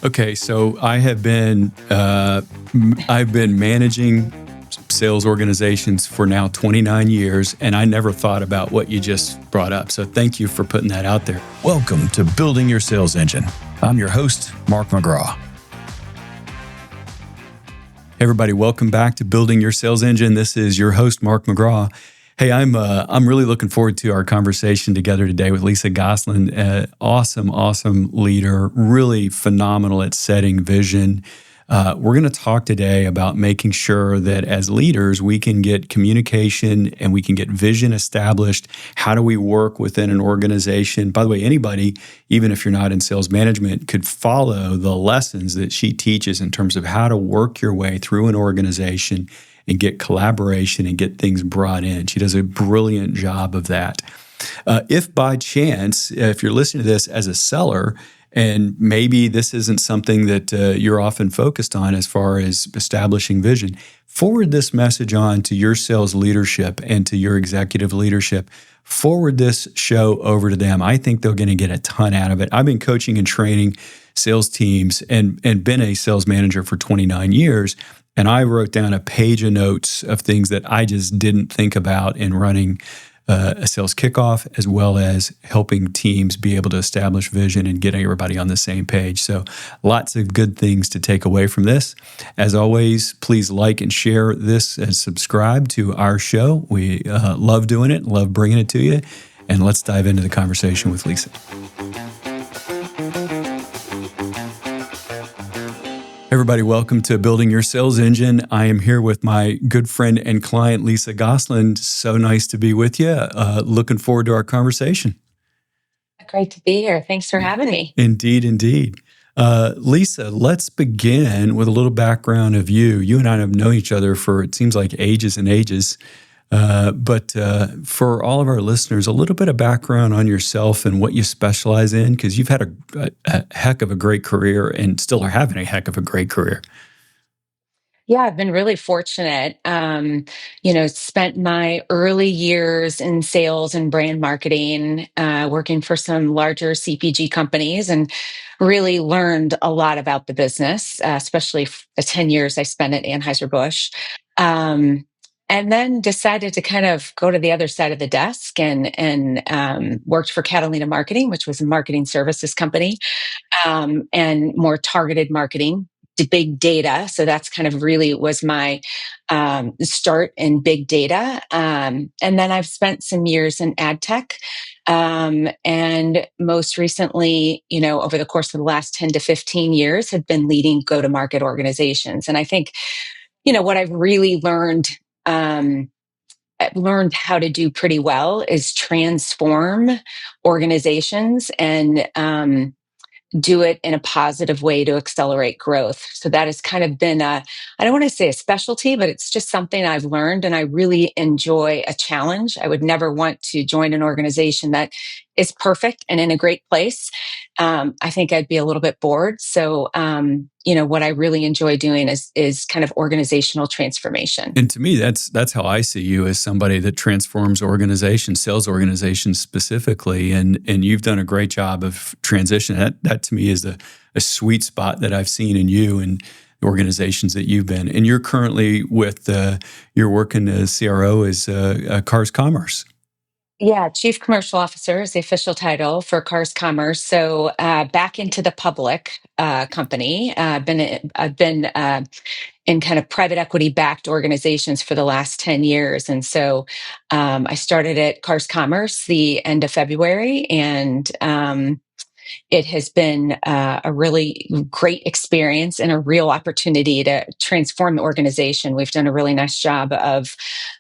Okay, so I've been managing sales organizations for now 29 years, and I never thought about what you just brought up. So thank you for putting that out there. Welcome to Building Your Sales Engine. I'm your host, Mark McGraw. Hey everybody, welcome back to Building Your Sales Engine. This is your host, Mark McGraw. Hey, I'm really looking forward to our conversation together today with Lisa Gosselin. Awesome leader, really phenomenal at setting vision. We're going to talk today about making sure that as leaders, we can get communication and we can get vision established. How do we work within an organization? By the way, anybody, even if you're not in sales management, could follow the lessons that she teaches in terms of how to work your way through an organization and get collaboration and get things brought in. She does a brilliant job of that. If by chance, if you're listening to this as a seller, and maybe this isn't something that you're often focused on as far as establishing vision, forward this message on to your sales leadership and to your executive leadership. Forward this show over to them. I think they're going to get a ton out of it. I've been coaching and training sales teams and been a sales manager for 29 years. And I wrote down a page of notes of things that I just didn't think about in running a sales kickoff, as well as helping teams be able to establish vision and getting everybody on the same page. So lots of good things to take away from this. As always, please like and share this and subscribe to our show. We love doing it, love bringing it to you. And let's dive into the conversation with Lisa. Everybody, welcome to Building Your Sales Engine. I am here with my good friend and client, Lisa Gosselin. So nice to be with you. Looking forward to our conversation. Great to be here. Thanks for having me. Indeed. Lisa, let's begin with a little background of you. You and I have known each other for, it seems like, ages and ages. But for all of our listeners, a little bit of background on yourself and what you specialize in, because you've had a heck of a great career and still are having a heck of a great career. Yeah, I've been really fortunate. Spent my early years in sales and brand marketing, working for some larger CPG companies, and really learned a lot about the business, especially the 10 years I spent at Anheuser-Busch. And then decided to kind of go to the other side of the desk and worked for Catalina Marketing, which was a marketing services company, and more targeted marketing to big data. So that's kind of really was my start in big data. And then I've spent some years in ad tech. And most recently, over the course of the last 10 to 15 years, have been leading go-to-market organizations. And I think, what I've really learned how to do pretty well is transform organizations and do it in a positive way to accelerate growth. So that has kind of been I don't want to say a specialty, but it's just something I've learned, and I really enjoy a challenge. I would never want to join an organization that is perfect and in a great place. I think I'd be a little bit bored. So, what I really enjoy doing is kind of organizational transformation. And to me, that's how I see you, as somebody that transforms organizations, sales organizations specifically. And you've done a great job of transition. That to me is a sweet spot that I've seen in you and the organizations that you've been. And you're currently you're working as CRO as Cars Commerce. Yeah, Chief Commercial Officer is the official title for Cars Commerce. So back into the public company. I've been in kind of private equity backed organizations for the last 10 years. And so I started at Cars Commerce the end of February, and it has been a really great experience and a real opportunity to transform the organization. We've done a really nice job of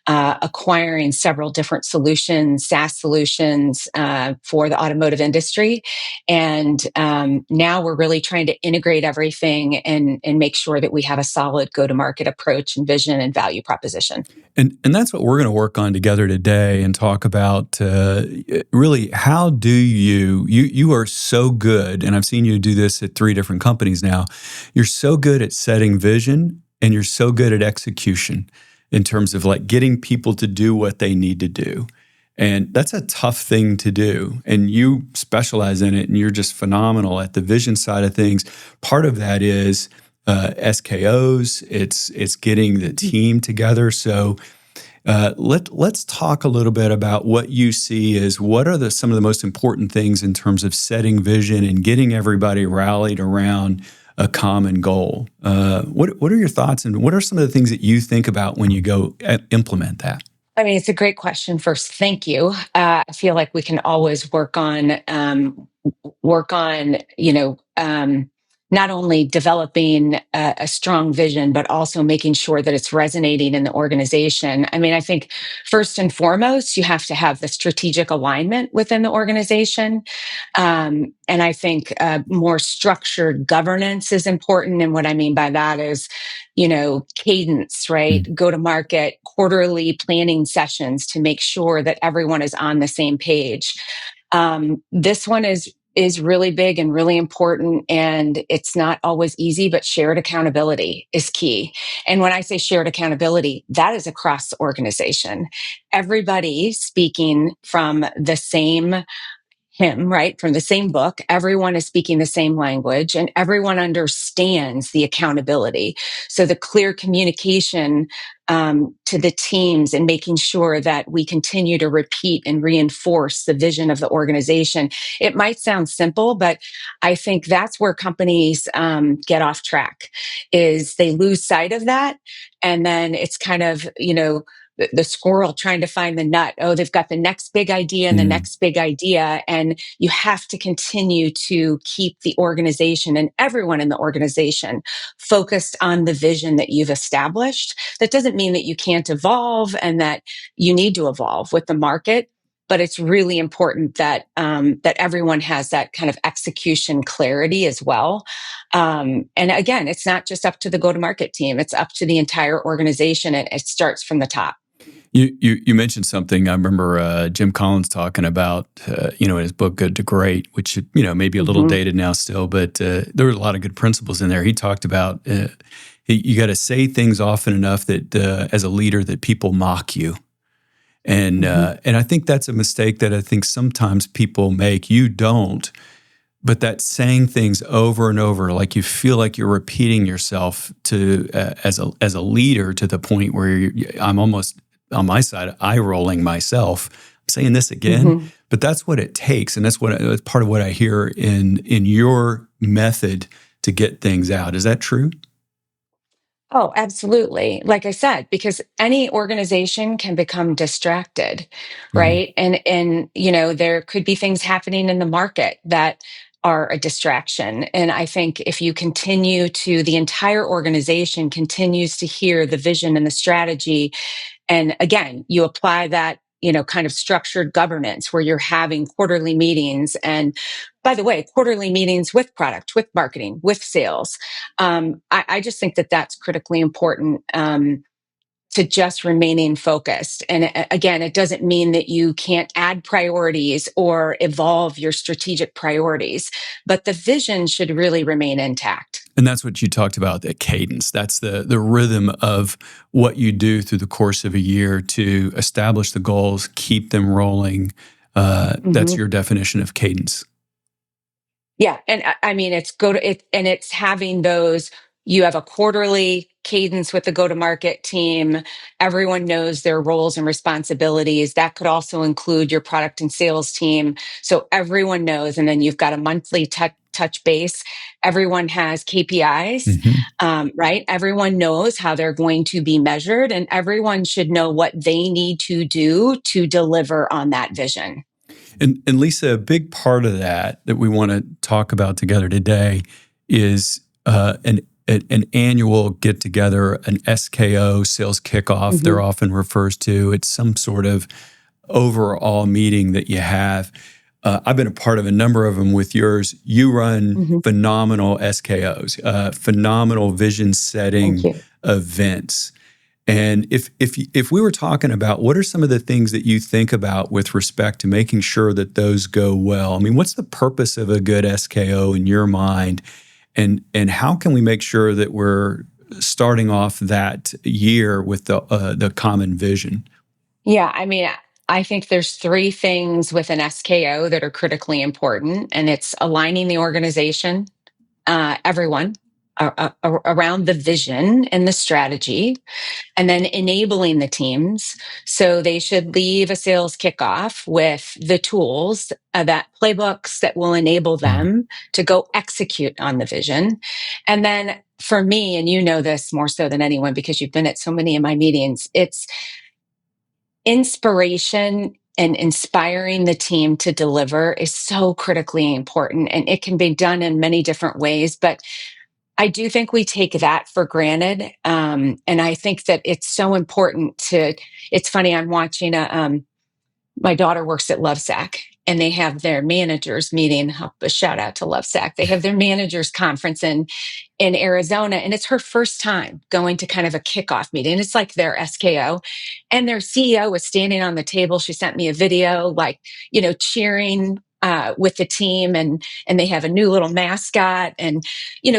acquiring several different solutions, SaaS solutions for the automotive industry. And now we're really trying to integrate everything and make sure that we have a solid go-to-market approach and vision and value proposition. And that's what we're going to work on together today and talk about really how do you are so good, and I've seen you do this at 3 different companies now. You're so good at setting vision and you're so good at execution in terms of like getting people to do what they need to do. And that's a tough thing to do. And you specialize in it, and you're just phenomenal at the vision side of things. Part of that is SKOs. It's getting the team together. So let's talk a little bit about what you see as what are some of the most important things in terms of setting vision and getting everybody rallied around a common goal. What are your thoughts, and what are some of the things that you think about when you go implement that? I mean, it's a great question. First, thank you. I feel like we can always work on, not only developing a strong vision, but also making sure that it's resonating in the organization. I mean, I think first and foremost, you have to have the strategic alignment within the organization. And I think more structured governance is important. And what I mean by that is, cadence, right? Go to market, quarterly planning sessions to make sure that everyone is on the same page. This one is really big and really important, and it's not always easy, but shared accountability is key. And when I say shared accountability, that is across the organization. Everybody speaking from the same hymn, right? From the same book. Everyone is speaking the same language, and everyone understands the accountability. So the clear communication to the teams and making sure that we continue to repeat and reinforce the vision of the organization. It might sound simple, but I think that's where companies get off track, is they lose sight of that. And then it's kind of, the squirrel trying to find the nut. Oh, they've got the next big idea and the next big idea. And you have to continue to keep the organization and everyone in the organization focused on the vision that you've established. That doesn't mean that you can't evolve and that you need to evolve with the market, but it's really important that that everyone has that kind of execution clarity as well. And again, it's not just up to the go-to-market team; it's up to the entire organization, and it starts from the top. You mentioned something. I remember Jim Collins talking about, in his book Good to Great, which may be a little dated now still, but there were a lot of good principles in there. He talked about you got to say things often enough that as a leader that people mock you, and I think that's a mistake that I think sometimes people make. You don't. But that saying things over and over, like you feel like you're repeating yourself to as a leader to the point where I'm almost on my side eye rolling myself. I'm saying this again, but that's what it takes, and that's part of what I hear in your method to get things out. Is that true? Oh, absolutely. Like I said, because any organization can become distracted, right? And there could be things happening in the market that are a distraction. And I think if you the entire organization continues to hear the vision and the strategy, and again, you apply that, kind of structured governance where you're having quarterly meetings. And by the way, quarterly meetings with product, with marketing, with sales. I just think that that's critically important to just remaining focused. And again, it doesn't mean that you can't add priorities or evolve your strategic priorities, but the vision should really remain intact. And that's what you talked about, that cadence. That's the rhythm of what you do through the course of a year to establish the goals, keep them rolling. That's your definition of cadence. Yeah. And I mean, it's having those, you have a quarterly cadence with the go-to-market team. Everyone knows their roles and responsibilities. That could also include your product and sales team. So everyone knows. And then you've got a monthly touch base. Everyone has KPIs, right? Everyone knows how they're going to be measured, and everyone should know what they need to do to deliver on that vision. And Lisa, a big part of that we want to talk about together today is an annual get together, an SKO, sales kickoff. They're often refers to. It's some sort of overall meeting that you have. I've been a part of a number of them with yours. You run phenomenal SKOs, phenomenal vision setting events. And if we were talking about what are some of the things that you think about with respect to making sure that those go well? I mean, what's the purpose of a good SKO in your mind? And how can we make sure that we're starting off that year with the common vision? Yeah, I mean, I think there's three things with an SKO that are critically important, and it's aligning the organization, everyone around the vision and the strategy, and then enabling the teams. So they should leave a sales kickoff with the tools, that playbooks that will enable them to go execute on the vision. And then for me, and you know this more so than anyone because you've been at so many of my meetings, it's inspiration and inspiring the team to deliver is so critically important. And it can be done in many different ways, but I do think we take that for granted. And I think that it's so important it's funny, I'm watching my daughter works at Lovesac and they have their managers meeting. A shout out to Lovesac. They have their managers conference in Arizona, and it's her first time going to kind of a kickoff meeting. It's like their SKO, and their CEO was standing on the table. She sent me a video, like, cheering with the team, and they have a new little mascot, and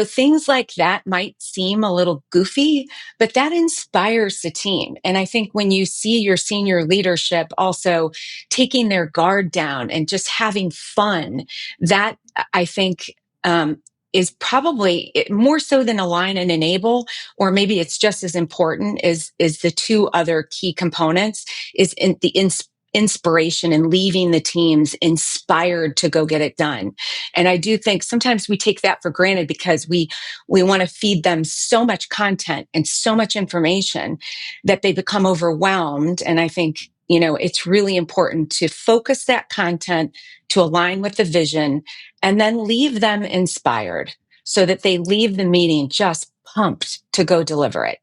things like that might seem a little goofy, but that inspires the team. And I think when you see your senior leadership also taking their guard down and just having fun, that I think is probably more so than align and enable, or maybe it's just as important is the two other key components, is in the inspiration and leaving the teams inspired to go get it done. And I do think sometimes we take that for granted because we want to feed them so much content and so much information that they become overwhelmed. And I think, it's really important to focus that content to align with the vision and then leave them inspired so that they leave the meeting just pumped to go deliver it.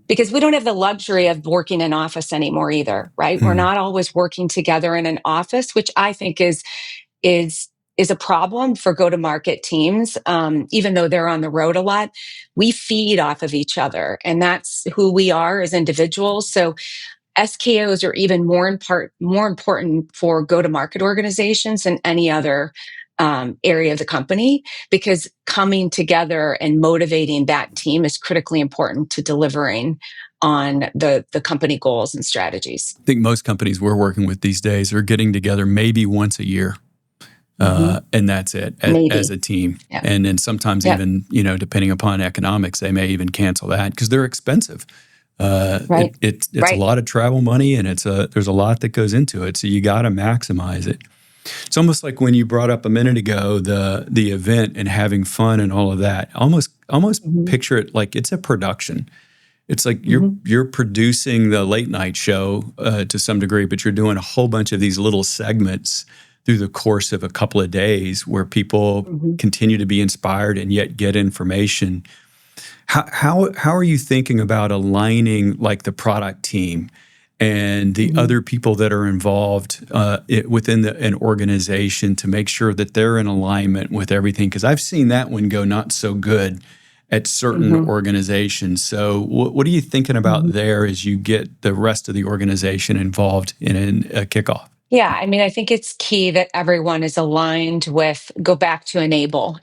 Because we don't have the luxury of working in office anymore either, right? We're not always working together in an office, which I think is a problem for go-to-market teams. Even though they're on the road a lot, we feed off of each other, and that's who we are as individuals. So SKOs are even more important for go-to-market organizations than any other area of the company, because coming together and motivating that team is critically important to delivering on the company goals and strategies. I think most companies we're working with these days are getting together maybe once a year. And that's it as a team. Yep. And then sometimes even, depending upon economics, they may even cancel that because they're expensive. Right. It's a lot of travel money, and there's a lot that goes into it. So you got to maximize it. It's almost like when you brought up a minute ago the event and having fun and all of that. Almost picture it like it's a production. It's like you're producing the late night show to some degree, but you're doing a whole bunch of these little segments through the course of a couple of days where people continue to be inspired and yet get information. How are you thinking about aligning like the product team and the other people that are involved within an organization to make sure that they're in alignment with everything? Because I've seen that one go not so good at certain organizations. So what are you thinking about there as you get the rest of the organization involved in a kickoff? Yeah, I mean, I think it's key that everyone is aligned with, go back to enable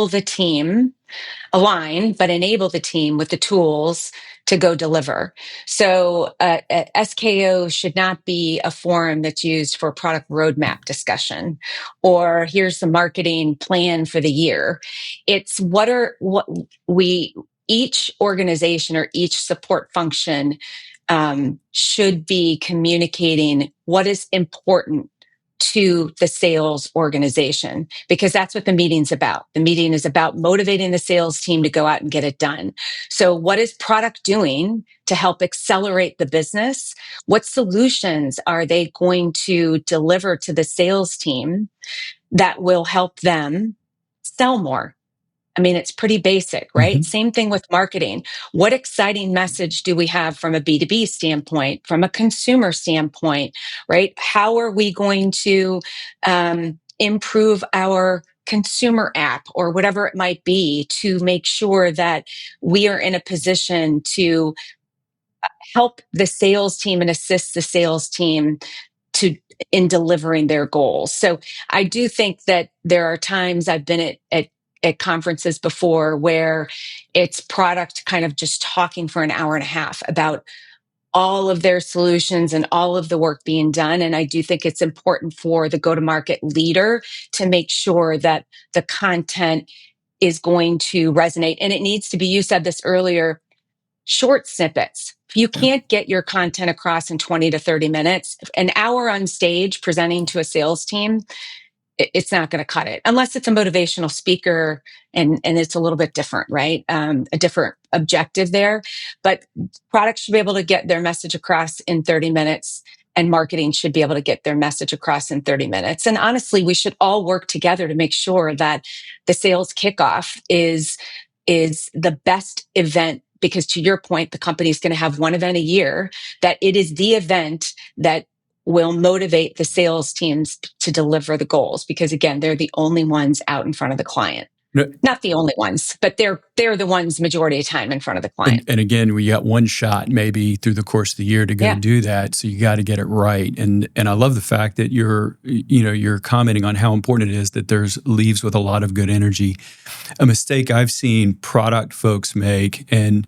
the team, align, but enable the team with the tools to go deliver. So SKO should not be a forum that's used for product roadmap discussion, or here's the marketing plan for the year. It's each organization or each support function should be communicating what is important to the sales organization, because that's what the meeting's about. The meeting is about motivating the sales team to go out and get it done. So what is product doing to help accelerate the business? What solutions are they going to deliver to the sales team that will help them sell more? I mean, it's pretty basic, right? Same thing with marketing. What exciting message do we have from a B2B standpoint, from a consumer standpoint, right? How are we going to improve our consumer app or whatever it might be to make sure that we are in a position to help the sales team and assist the sales team in delivering their goals? So I do think that there are times I've been at conferences before where it's product kind of just talking for an hour and a half about all of their solutions and all of the work being done. And I do think it's important for the go-to-market leader to make sure that the content is going to resonate. And it needs to be, you said this earlier, short snippets. If you can't get your content across in 20 to 30 minutes, an hour on stage presenting to a sales team, it's not going to cut it unless it's a motivational speaker and it's a little bit different, right? A different objective there, but products should be able to get their message across in 30 minutes and marketing should be able to get their message across in 30 minutes. And honestly, we should all work together to make sure that the sales kickoff is the best event, because to your point, the company is going to have one event a year, that it is the event that will motivate the sales teams to deliver the goals, because again, they're the only ones out in front of the client. No, not the only ones, but they're the ones majority of the time in front of the client. And again, we got one shot maybe through the course of the year to go do that. So you got to get it right. And I love the fact that you're commenting on how important it is that there's leaves with a lot of good energy. A mistake I've seen product folks make, and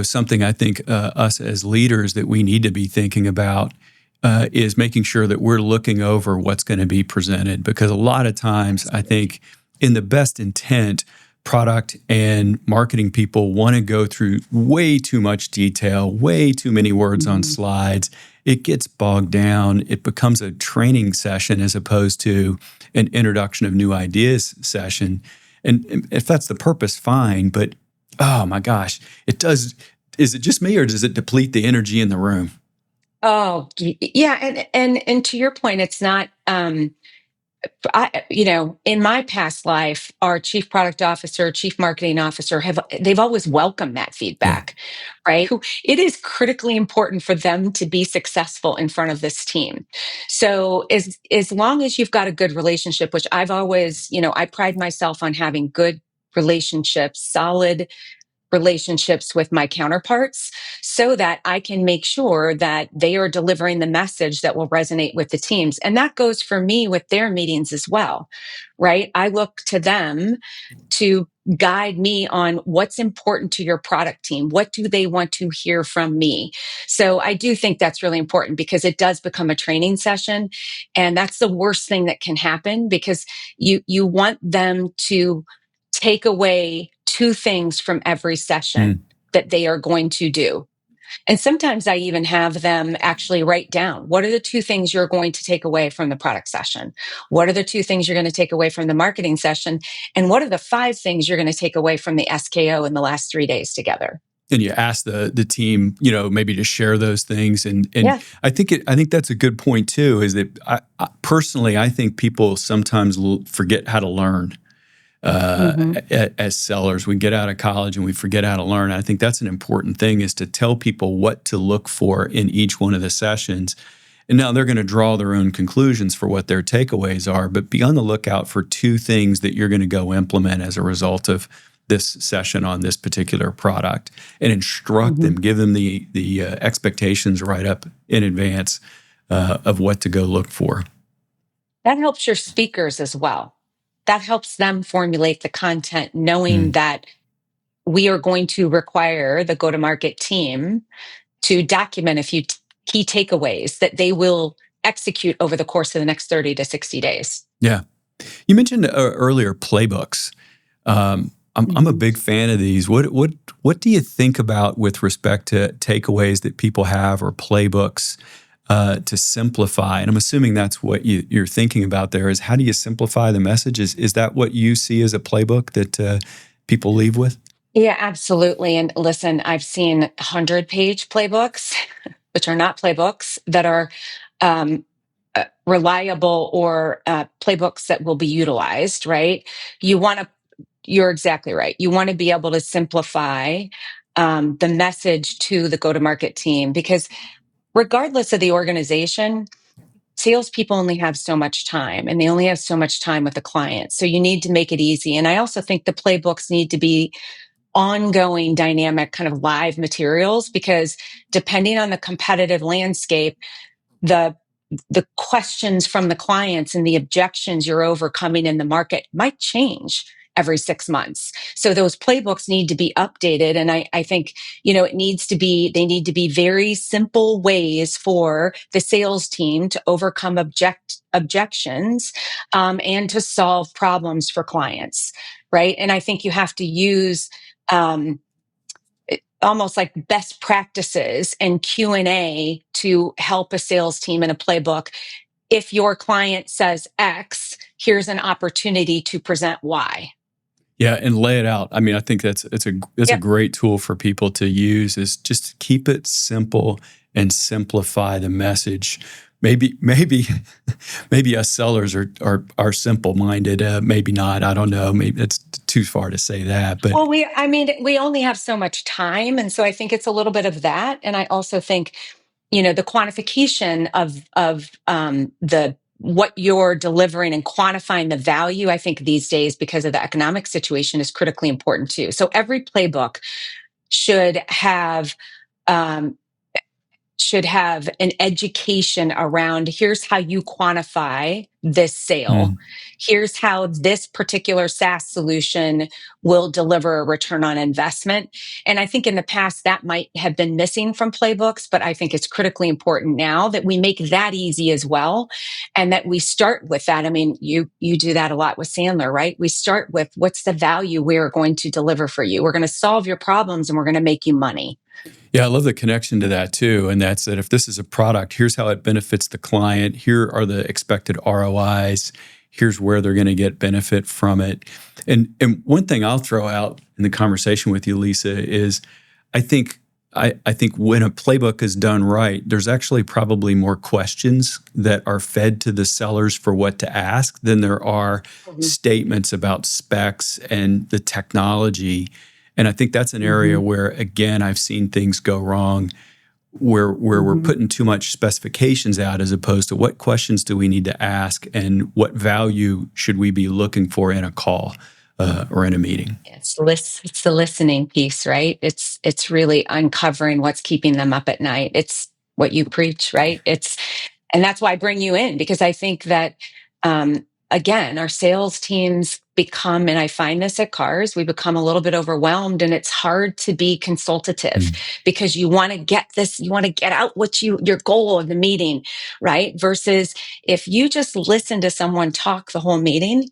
something I think us as leaders that we need to be thinking about is making sure that we're looking over what's going to be presented. Because a lot of times I think in the best intent, product and marketing people want to go through way too much detail, way too many words on slides. It gets bogged down. It becomes a training session as opposed to an introduction of new ideas session. And if that's the purpose, fine. But oh my gosh, it does. Is it just me or does it deplete the energy in the room? Oh, yeah. And to your point, it's not, in my past life, our chief product officer, chief marketing officer, they've always welcomed that feedback, right? It is critically important for them to be successful in front of this team. So as long as you've got a good relationship, which I've always, I pride myself on having good relationships, solid relationships with my counterparts, so that I can make sure that they are delivering the message that will resonate with the teams. And that goes for me with their meetings as well, right? I look to them to guide me on what's important to your product team. What do they want to hear from me? So I do think that's really important, because it does become a training session. And that's the worst thing that can happen, because you want them to take away two things from every session that they are going to do. And sometimes I even have them actually write down, what are the two things you're going to take away from the product session? What are the two things you're going to take away from the marketing session? And what are the 5 things you're going to take away from the SKO in the last 3 days together? And you ask the team, maybe to share those things. And I think that's a good point too, is that I personally, I think people sometimes forget how to learn. As sellers, we get out of college and we forget how to learn. I think that's an important thing, is to tell people what to look for in each one of the sessions. And now they're going to draw their own conclusions for what their takeaways are, but be on the lookout for 2 things that you're going to go implement as a result of this session on this particular product, and instruct them, give them the expectations right up in advance of what to go look for. That helps your speakers as well. That helps them formulate the content, knowing that we are going to require the go-to-market team to document a few key takeaways that they will execute over the course of the next 30 to 60 days. Yeah. You mentioned earlier playbooks. I'm a big fan of these. What do you think about with respect to takeaways that people have, or playbooks to simplify? And I'm assuming that's what you're thinking about there, is how do you simplify the message? Is that what you see as a playbook that people leave with? Yeah, absolutely. And listen, I've seen 100-page playbooks, which are not playbooks, that are reliable, or playbooks that will be utilized, right? You're exactly right. You want to be able to simplify the message to the go-to-market team, because regardless of the organization, salespeople only have so much time, and they only have so much time with the client. So you need to make it easy. And I also think the playbooks need to be ongoing, dynamic, kind of live materials, because depending on the competitive landscape, the questions from the clients and the objections you're overcoming in the market might change. every 6 months. So those playbooks need to be updated. And I think, they need to be very simple ways for the sales team to overcome objections, and to solve problems for clients. Right. And I think you have to use, almost like best practices and Q&A to help a sales team in a playbook. If your client says X, here's an opportunity to present Y. Yeah, and lay it out. I mean, I think that's a great tool for people to use, is just keep it simple and simplify the message. Maybe us sellers are simple minded. Maybe not. I don't know. Maybe it's too far to say that. But well, we only have so much time, and so I think it's a little bit of that. And I also think, the quantification of the what you're delivering and quantifying the value, I think these days, because of the economic situation, is critically important too. So every playbook should have um, an education around, here's how you quantify this sale. Here's how this particular SaaS solution will deliver a return on investment. And I think in the past that might have been missing from playbooks, but I think it's critically important now that we make that easy as well. And that we start with that. I mean, you do that a lot with Sandler, right? We start with, what's the value we're going to deliver for you? We're going to solve your problems and we're going to make you money. Yeah, I love the connection to that too. And that's that if this is a product, here's how it benefits the client. Here are the expected ROIs. Here's where they're going to get benefit from it. And one thing I'll throw out in the conversation with you, Lisa, is I think when a playbook is done right, there's actually probably more questions that are fed to the sellers for what to ask than there are statements about specs and the technology. And I think that's an area where, again, I've seen things go wrong, where we're putting too much specifications out as opposed to what questions do we need to ask and what value should we be looking for in a call or in a meeting. It's the listening piece, right? It's really uncovering what's keeping them up at night. It's what you preach, right? And that's why I bring you in, because I think that, again, our sales teams become, and I find this at cars, we become a little bit overwhelmed, and it's hard to be consultative because you want to get out your goal of the meeting, right? Versus if you just listen to someone talk the whole meeting,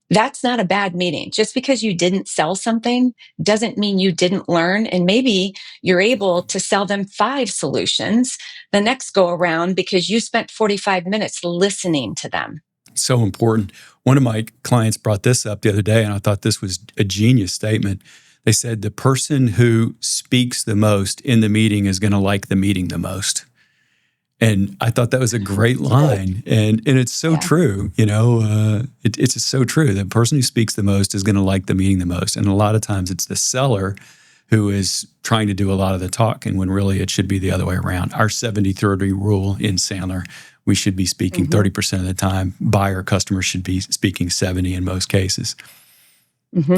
that's not a bad meeting. Just because you didn't sell something doesn't mean you didn't learn. And maybe you're able to sell them 5 solutions the next go around because you spent 45 minutes listening to them. So important. One of my clients brought this up the other day, and I thought this was a genius statement. They said the person who speaks the most in the meeting is going to like the meeting the most. And I thought that was a great line. And it's so true. It's so true. The person who speaks the most is going to like the meeting the most. And a lot of times it's the seller who is trying to do a lot of the talking when really it should be the other way around. Our 70-30 rule in Sandler, we should be speaking 30% of the time. Buyer customers should be speaking 70 in most cases.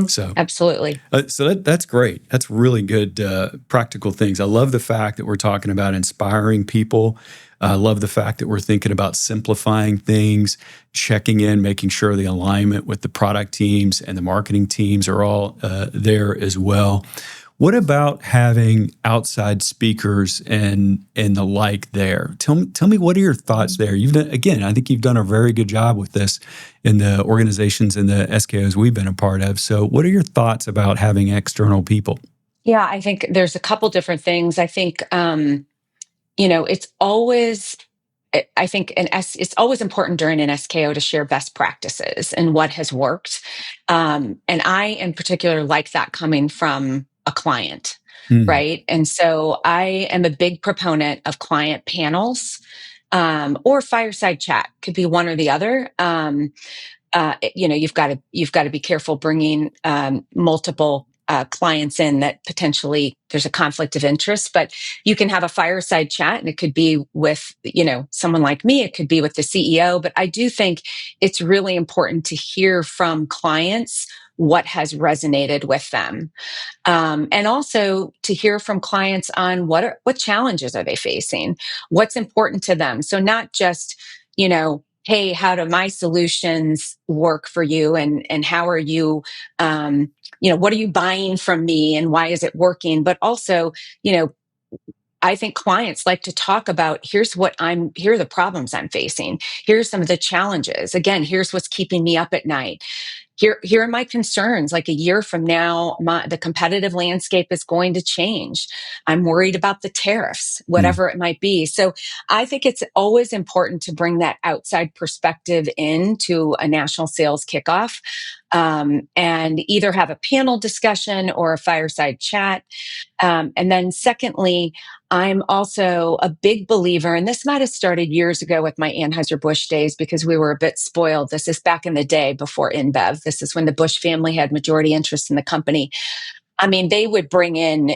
So absolutely. So that's great. That's really good practical things. I love the fact that we're talking about inspiring people. I love the fact that we're thinking about simplifying things, checking in, making sure the alignment with the product teams and the marketing teams are all there as well. What about having outside speakers and the like there? Tell me, what are your thoughts there? I think you've done a very good job with this in the organizations and the SKOs we've been a part of. So what are your thoughts about having external people? Yeah, I think there's a couple different things. I think, it's always important during an SKO to share best practices and what has worked. And I, in particular, like that coming from a client, right? And so I am a big proponent of client panels, or fireside chat. Could be one or the other. You've got to be careful bringing multiple clients in that potentially there's a conflict of interest, but you can have a fireside chat and it could be with, someone like me, it could be with the CEO. But I do think it's really important to hear from clients what has resonated with them. And also to hear from clients on what challenges are they facing, what's important to them. So not just, hey, how do my solutions work for you? And how are you, what are you buying from me and why is it working? But also, I think clients like to talk about here are the problems I'm facing. Here's some of the challenges. Again, here's what's keeping me up at night. Here are my concerns. Like a year from now, the competitive landscape is going to change. I'm worried about the tariffs, whatever it might be. So I think it's always important to bring that outside perspective into a national sales kickoff, and either have a panel discussion or a fireside chat. And then secondly, I'm also a big believer, and this might have started years ago with my Anheuser-Busch days because we were a bit spoiled. This is back in the day before InBev. This is when the Bush family had majority interest in the company. I mean, they would bring in,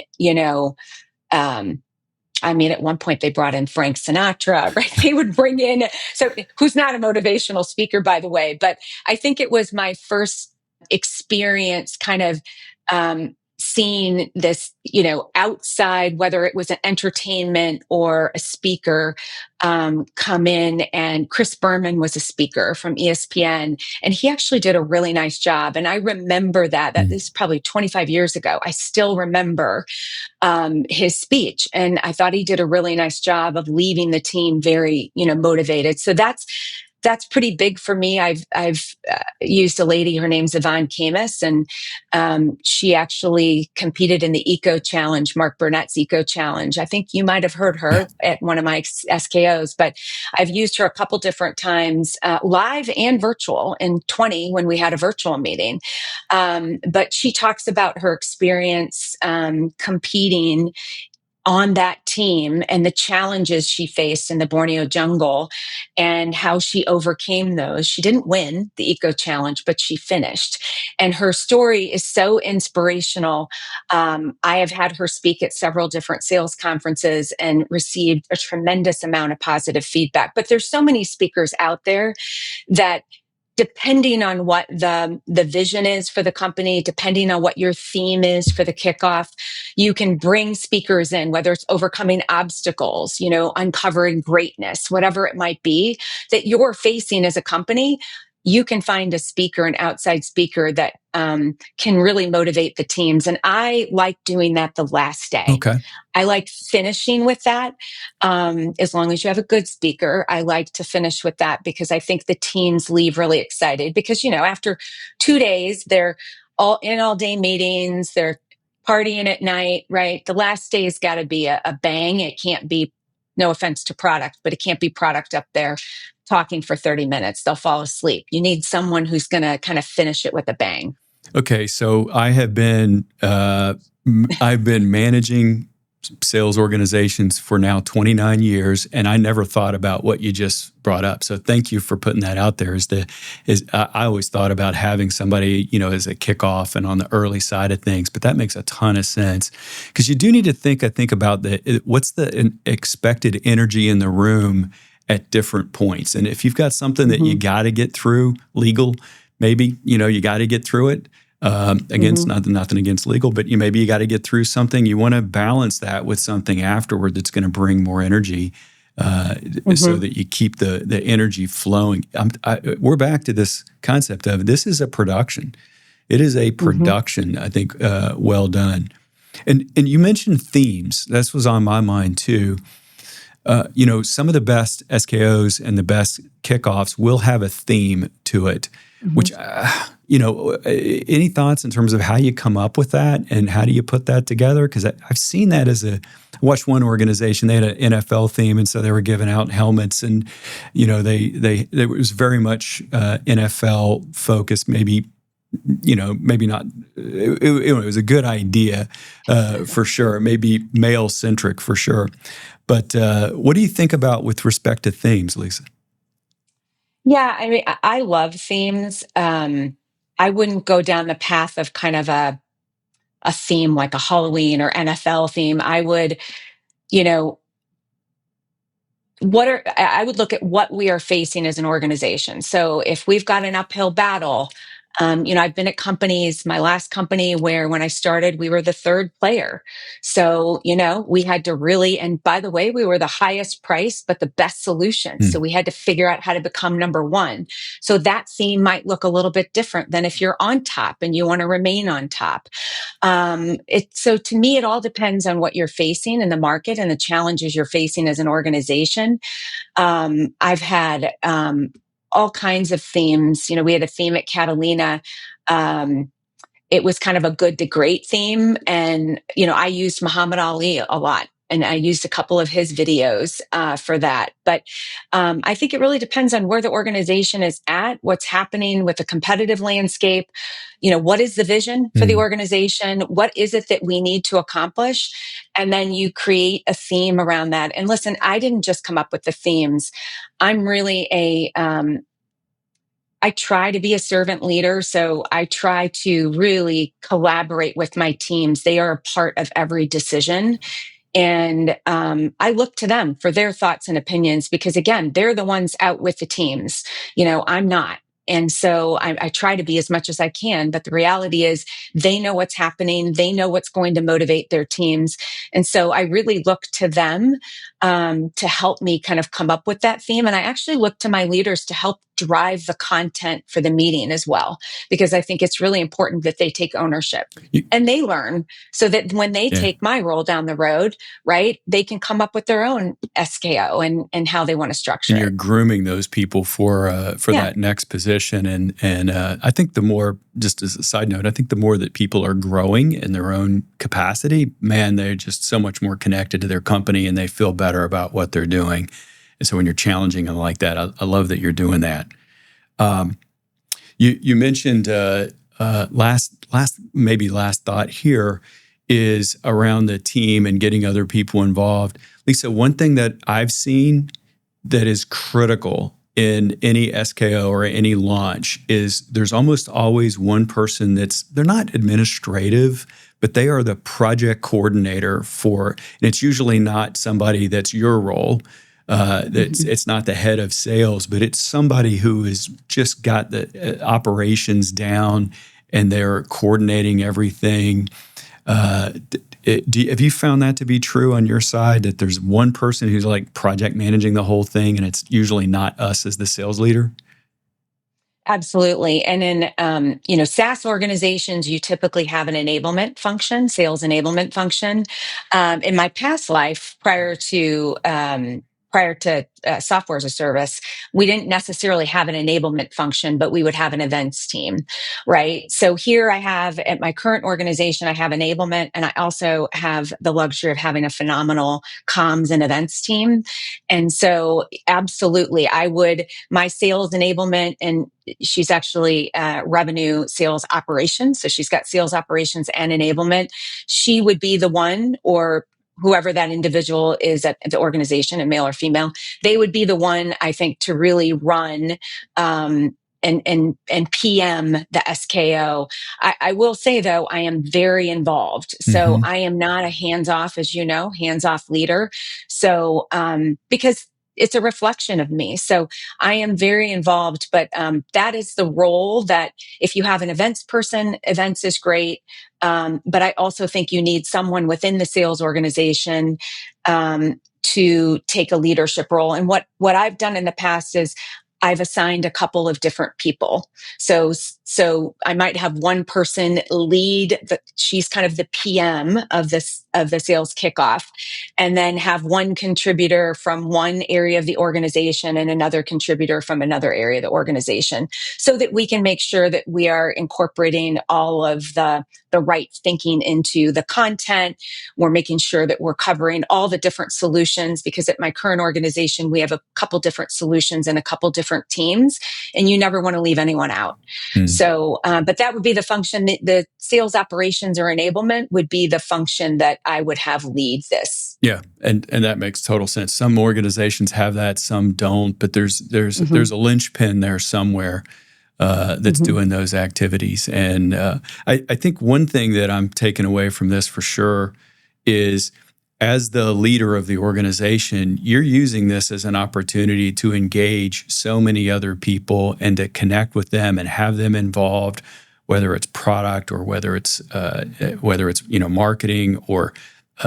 at one point they brought in Frank Sinatra, right? They would bring in, so who's not a motivational speaker, by the way, but I think it was my first experience kind of seeing this, outside, whether it was an entertainment or a speaker, come in. And Chris Berman was a speaker from ESPN, and he actually did a really nice job. And I remember that is probably 25 years ago. I still remember his speech. And I thought he did a really nice job of leaving the team very, motivated. So that's pretty big for me. I've used a lady, her name's Yvonne Camus, and she actually competed in the Eco Challenge, Mark Burnett's Eco Challenge. I think you might have heard her at one of my SKOs, but I've used her a couple different times, live and virtual in 20 when we had a virtual meeting. But she talks about her experience competing on that team and the challenges she faced in the Borneo jungle and how she overcame those. She didn't win the Eco Challenge, but she finished. And her story is so inspirational. I have had her speak at several different sales conferences and received a tremendous amount of positive feedback. But there's so many speakers out there that, depending on what the vision is for the company, depending on what your theme is for the kickoff, you can bring speakers in, whether it's overcoming obstacles, uncovering greatness, whatever it might be that you're facing as a company. You can find a speaker, an outside speaker that can really motivate the teams. And I like doing that the last day. Okay. I like finishing with that. As long as you have a good speaker, I like to finish with that because I think the teams leave really excited because, after 2 days, they're all in all day meetings, they're partying at night, right? The last day's got to be a bang. It can't be, no offense to product, but it can't be product up there talking for 30 minutes. They'll fall asleep. You need someone who's going to kind of finish it with a bang. Okay, so I've been managing sales organizations for now 29 years, and I never thought about what you just brought up. So thank you for putting that out there. I always thought about having somebody, as a kickoff and on the early side of things, but that makes a ton of sense because you do need to think about what's the expected energy in the room at different points. And if you've got something that you got to get through, legal, maybe, you got to get through it. Against nothing against legal, but maybe you got to get through something. You want to balance that with something afterward that's going to bring more energy, so that you keep the energy flowing. We're back to this concept of this is a production. It is a production. I think well done. And you mentioned themes. This was on my mind too. Some of the best SKOs and the best kickoffs will have a theme to it, which, any thoughts in terms of how you come up with that and how do you put that together? Because I've seen that I watched one organization, they had an NFL theme, and so they were giving out helmets, and, it was very much NFL focused, maybe not. It was a good idea for sure. Maybe male centric for sure. But what do you think about with respect to themes, Lisa? Yeah, I mean, I love themes. I wouldn't go down the path of kind of a theme like a Halloween or NFL theme. I would, I would look at what we are facing as an organization. So if we've got an uphill battle, I've been at companies, my last company, where when I started, we were the third player. So, we had to really, and by the way, we were the highest price, but the best solution. So we had to figure out how to become number one. So that theme might look a little bit different than if you're on top and you want to remain on top. So to me, it all depends on what you're facing in the market and the challenges you're facing as an organization. I've had all kinds of themes. We had a theme at Catalina. It was kind of a good to great theme. And, I used Muhammad Ali a lot. And I used a couple of his videos for that. But I think it really depends on where the organization is at, what's happening with the competitive landscape. What is the vision for the organization? What is it that we need to accomplish? And then you create a theme around that. And listen, I didn't just come up with the themes. I'm really I try to be a servant leader. So I try to really collaborate with my teams. They are a part of every decision. And I look to them for their thoughts and opinions because, again, they're the ones out with the teams. I'm not. And so I try to be as much as I can. But the reality is they know what's happening. They know what's going to motivate their teams. And so I really look to them to help me kind of come up with that theme. And I actually look to my leaders to help drive the content for the meeting as well, because I think it's really important that they take ownership and they learn so that when they take my role down the road, right, they can come up with their own SKO and how they want to structure and you're it. grooming those people for that next position. And I think the more, just as a side note, I think the more that people are growing in their own capacity, man, they're just so much more connected to their company and they feel better about what they're doing. And so when you're challenging them like that, I love that you're doing that. You mentioned last thought here is around the team and getting other people involved. Lisa, one thing that I've seen that is critical in any SKO or any launch is there's almost always one person they're not administrative, but they are the project coordinator and it's usually not somebody that's your role. It's not the head of sales, but it's somebody who has just got the operations down and they're coordinating everything. Have you found that to be true on your side, that there's one person who's like project managing the whole thing and it's usually not us as the sales leader? Absolutely. And in, SaaS organizations, you typically have an enablement function, sales enablement function. In my past life, prior to software as a service, we didn't necessarily have an enablement function, but we would have an events team, right? So here I have, at my current organization, I have enablement, and I also have the luxury of having a phenomenal comms and events team. And so absolutely, my sales enablement, and she's actually revenue sales operations. So she's got sales operations and enablement. She would be the one, or whoever that individual is at the organization, a male or female, they would be the one, I think, to really run and PM the SKO. I will say, though, I am very involved. So I am not a hands-off, as you know, hands-off leader. So because it's a reflection of me. So I am very involved, but that is the role that if you have an events person, events is great. But I also think you need someone within the sales organization to take a leadership role. And what I've done in the past is I've assigned a couple of different people. So I might have one person lead she's kind of the PM of the sales kickoff, and then have one contributor from one area of the organization and another contributor from another area of the organization, so that we can make sure that we are incorporating all of the right thinking into the content. We're making sure that we're covering all the different solutions, because at my current organization, we have a couple different solutions and a couple different teams, and you never want to leave anyone out. So, but that would be the function. The sales operations or enablement would be the function that I would have lead this. Yeah, and that makes total sense. Some organizations have that, some don't, but there's a linchpin there somewhere that's doing those activities. And I think one thing that I'm taking away from this for sure is as the leader of the organization, you're using this as an opportunity to engage so many other people and to connect with them and have them involved, whether it's product or whether it's marketing or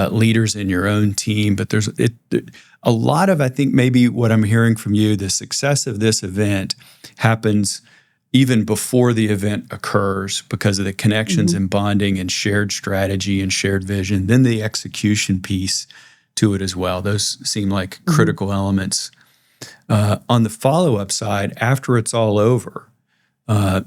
leaders in your own team. But there's a lot of, I think maybe what I'm hearing from you, the success of this event happens even before the event occurs because of the connections and bonding and shared strategy and shared vision, then the execution piece to it as well. Those seem like critical elements. On the follow-up side, after it's all over,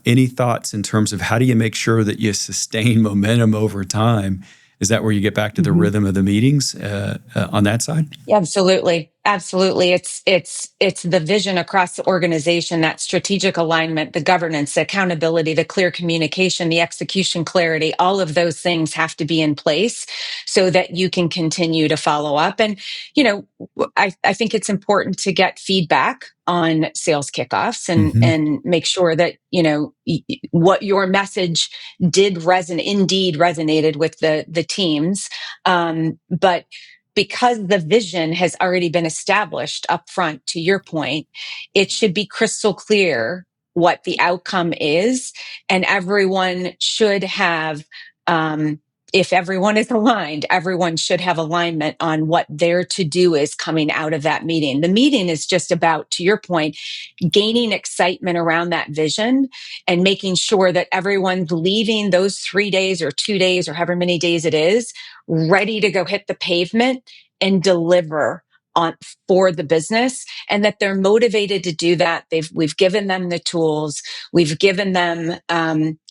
any thoughts in terms of how do you make sure that you sustain momentum over time? Is that where you get back to the rhythm of the meetings on that side? Absolutely. Absolutely. It's the vision across the organization, that strategic alignment, the governance, the accountability, the clear communication, the execution clarity, all of those things have to be in place so that you can continue to follow up. And, I think it's important to get feedback on sales kickoffs and make sure that, what your message indeed resonated with the teams. But because the vision has already been established up front, to your point, it should be crystal clear what the outcome is. And everyone should have, if everyone is aligned, everyone should have alignment on what their to-do is coming out of that meeting. The meeting is just about, to your point, gaining excitement around that vision and making sure that everyone's leaving those 3 days or 2 days or however many days it is, ready to go hit the pavement and deliver for the business, and that they're motivated to do that. We've given them the tools, we've given them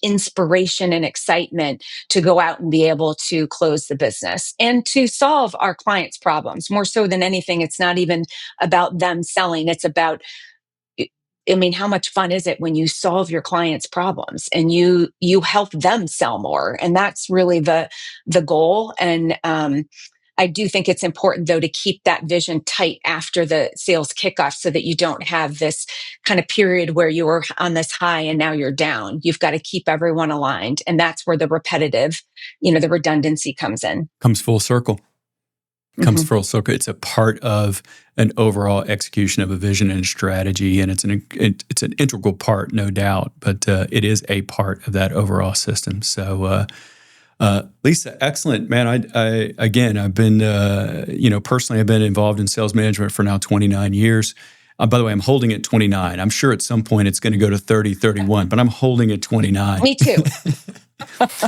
inspiration and excitement to go out and be able to close the business and to solve our clients' problems. More so than anything, it's not even about them selling, it's about, how much fun is it when you solve your clients' problems and you help them sell more? And that's really the goal. And I do think it's important, though, to keep that vision tight after the sales kickoff so that you don't have this kind of period where you were on this high and now you're down. You've got to keep everyone aligned. And that's where the repetitive, the redundancy comes in. Comes full circle. Full circle. It's a part of an overall execution of a vision and strategy, and it's an integral part, no doubt. But it is a part of that overall system. So, Lisa, excellent, man. I've been personally, I've been involved in sales management for now 29 years. By the way, I'm holding at 29. I'm sure at some point it's going to go to 30, 31, but I'm holding at 29. Me too.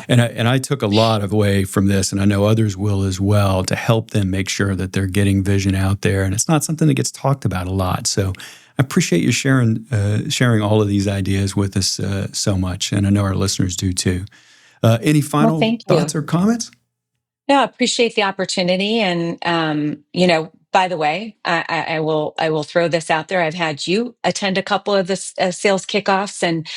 And I took a lot away from this, and I know others will as well, to help them make sure that they're getting vision out there. And it's not something that gets talked about a lot. So I appreciate you sharing all of these ideas with us so much, and I know our listeners do too. Any final thoughts or comments? No, I appreciate the opportunity, and by the way, I will throw this out there. I've had you attend a couple of the sales kickoffs, and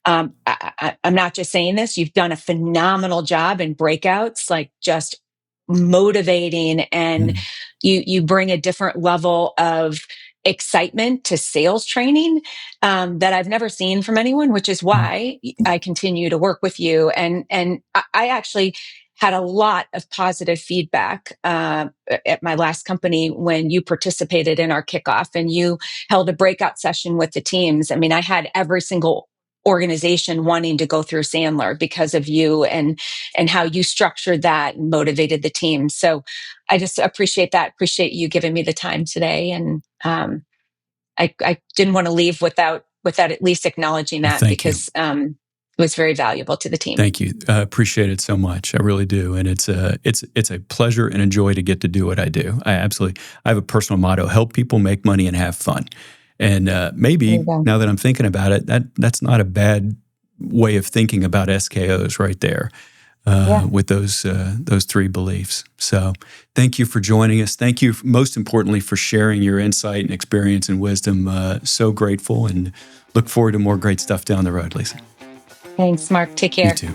I'm not just saying this. You've done a phenomenal job in breakouts, like just motivating, and you bring a different level of excitement to sales training that I've never seen from anyone, which is why I continue to work with you. And I actually had a lot of positive feedback at my last company when you participated in our kickoff and you held a breakout session with the teams. I had every single organization wanting to go through Sandler because of you and how you structured that and motivated the team. So I just appreciate that. Appreciate you giving me the time today. And I didn't want to leave without at least acknowledging that, because it was very valuable to the team. Thank you. I appreciate it so much. I really do. And it's a pleasure and a joy to get to do what I do. I have a personal motto: help people make money and have fun. And maybe now that I'm thinking about it, that's not a bad way of thinking about SKOs right there with those three beliefs. So thank you for joining us. Thank you, most importantly, for sharing your insight and experience and wisdom. So grateful, and look forward to more great stuff down the road, Lisa. Thanks, Mark. Take care. You too.